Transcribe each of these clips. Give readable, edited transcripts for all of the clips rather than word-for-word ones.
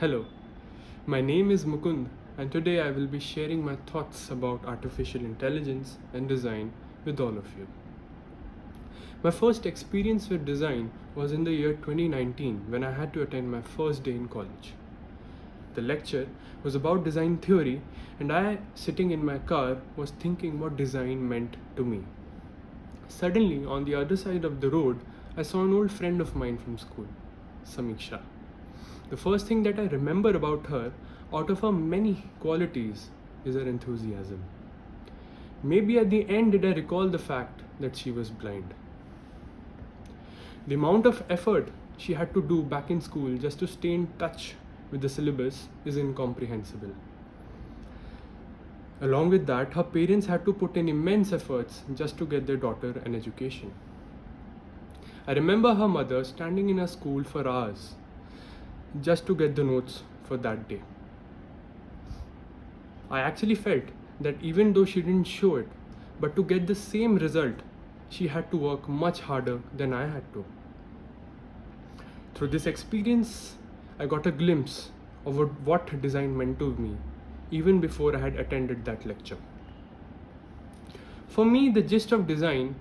Hello, my name is Mukund, and today I will be sharing my thoughts about artificial intelligence and design with all of you. My first experience with design was in the year 2019 when I had to attend my first day in college. The lecture was about design theory, and I, sitting in my car, was thinking what design meant to me. Suddenly, on the other side of the road, I saw an old friend of mine from school, Samiksha. The first thing that I remember about her, out of her many qualities, is her enthusiasm. Maybe at the end did I recall the fact that she was blind. The amount of effort she had to do back in school just to stay in touch with the syllabus is incomprehensible. Along with that, her parents had to put in immense efforts just to get their daughter an education. I remember her mother standing in her school for hours just to get the notes for that day. I actually felt that even though she didn't show it, but to get the same result, she had to work much harder than I had to. Through this experience, I got a glimpse of what design meant to me, even before I had attended that lecture. For me, the gist of design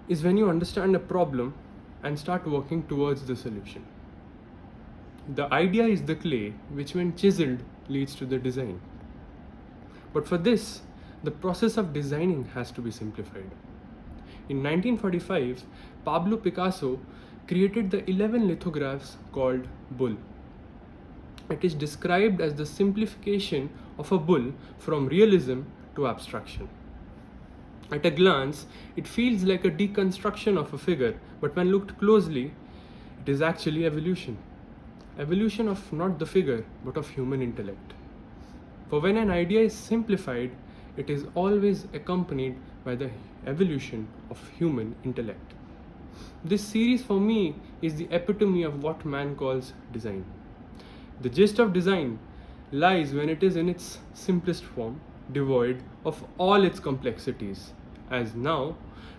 is when you understand a problem and start working towards the solution. The idea is the clay, which when chiseled leads to the design. But for this, the process of designing has to be simplified. In 1945, Pablo Picasso created the 11 lithographs called bull. It is described as the simplification of a bull from realism to abstraction. At a glance, it feels like a deconstruction of a figure, but when looked closely, it is actually evolution. Evolution of not the figure, but of human intellect. For when an idea is simplified, it is always accompanied by the evolution of human intellect. This series for me is the epitome of what man calls design. The gist of design lies when it is in its simplest form, devoid of all its complexities, as now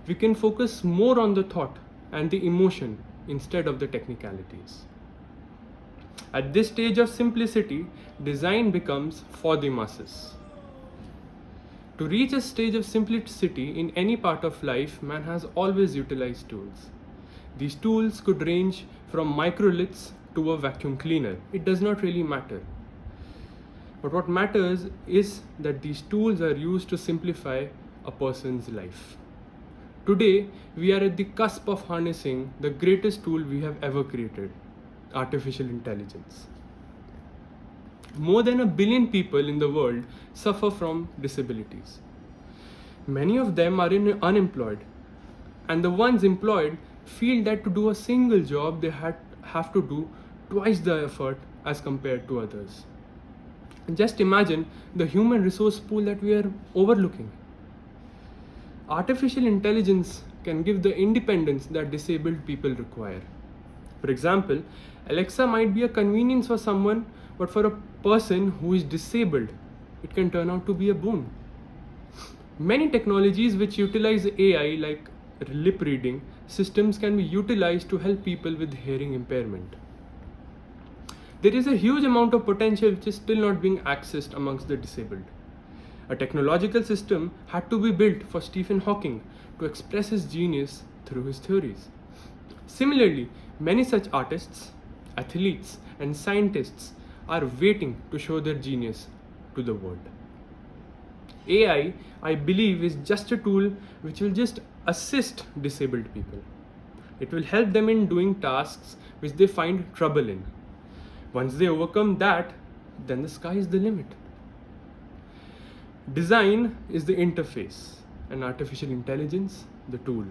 we can focus more on the thought and the emotion instead of the technicalities. At this stage of simplicity, design becomes for the masses. To reach a stage of simplicity in any part of life, man has always utilized tools. These tools could range from microliths to a vacuum cleaner. It does not really matter. But what matters is that these tools are used to simplify a person's life. Today, we are at the cusp of harnessing the greatest tool we have ever created, artificial intelligence. More than 1 billion people in the world suffer from disabilities. Many of them are unemployed, and the ones employed feel that to do a single job they have to do twice the effort as compared to others. Just imagine the human resource pool that we are overlooking. Artificial intelligence can give the independence that disabled people require. For example, Alexa might be a convenience for someone, but for a person who is disabled, it can turn out to be a boon. Many technologies which utilize AI, like lip reading systems, can be utilized to help people with hearing impairment. There is a huge amount of potential which is still not being accessed amongst the disabled. A technological system had to be built for Stephen Hawking to express his genius through his theories. Similarly, many such artists, athletes, and scientists are waiting to show their genius to the world. AI, I believe, is just a tool which will just assist disabled people. It will help them in doing tasks which they find trouble in. Once they overcome that, then the sky is the limit. Design is the interface, and artificial intelligence the tool.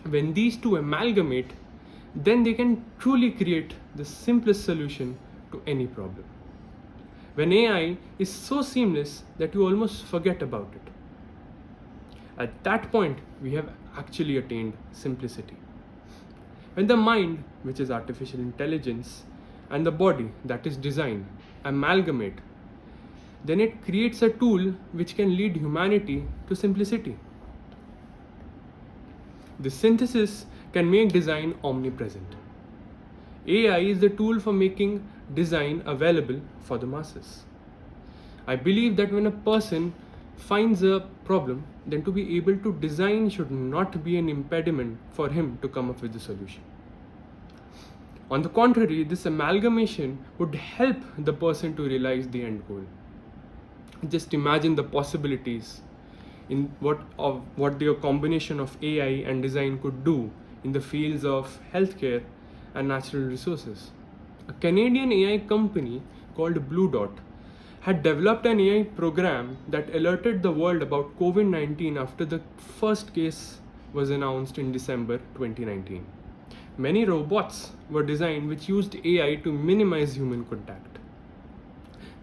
When these two amalgamate, then they can truly create the simplest solution to any problem. When AI is so seamless that you almost forget about it. At that point, we have actually attained simplicity. When the mind, which is artificial intelligence, and the body, that is design, amalgamate, then it creates a tool which can lead humanity to simplicity. This synthesis can make design omnipresent. AI is the tool for making design available for the masses. I believe that when a person finds a problem, then to be able to design should not be an impediment for him to come up with a solution. On the contrary, this amalgamation would help the person to realize the end goal. Just imagine the possibilities in what the combination of AI and design could do in the fields of healthcare and natural resources. A Canadian AI company called Blue Dot had developed an AI program that alerted the world about COVID-19 after the first case was announced in December 2019. Many robots were designed which used AI to minimize human contact.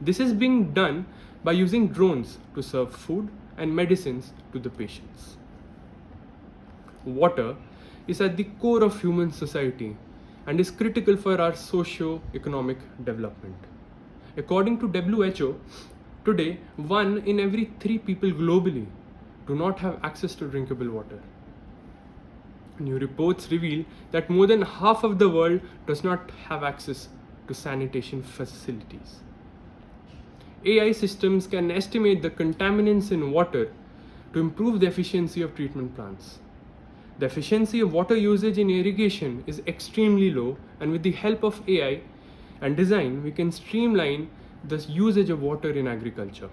This is being done by using drones to serve food and medicines to the patients. Water is at the core of human society and is critical for our socio-economic development. According to WHO, today 1 in every 3 people globally do not have access to drinkable water. New reports reveal that more than half of the world does not have access to sanitation facilities. AI systems can estimate the contaminants in water to improve the efficiency of treatment plants. The efficiency of water usage in irrigation is extremely low, and with the help of AI and design, we can streamline the usage of water in agriculture.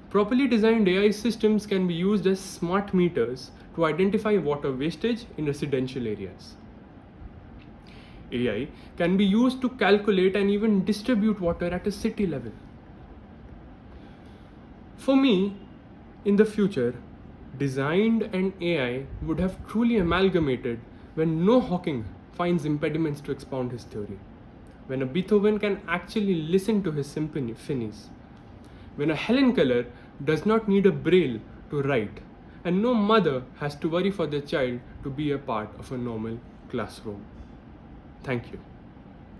Properly designed AI systems can be used as smart meters to identify water wastage in residential areas. AI can be used to calculate and even distribute water at a city level. For me, in the future, design and AI would have truly amalgamated when no Hawking finds impediments to expound his theory, when a Beethoven can actually listen to his symphonies, when a Helen Keller does not need a braille to write, and no mother has to worry for their child to be a part of a normal classroom. Thank you.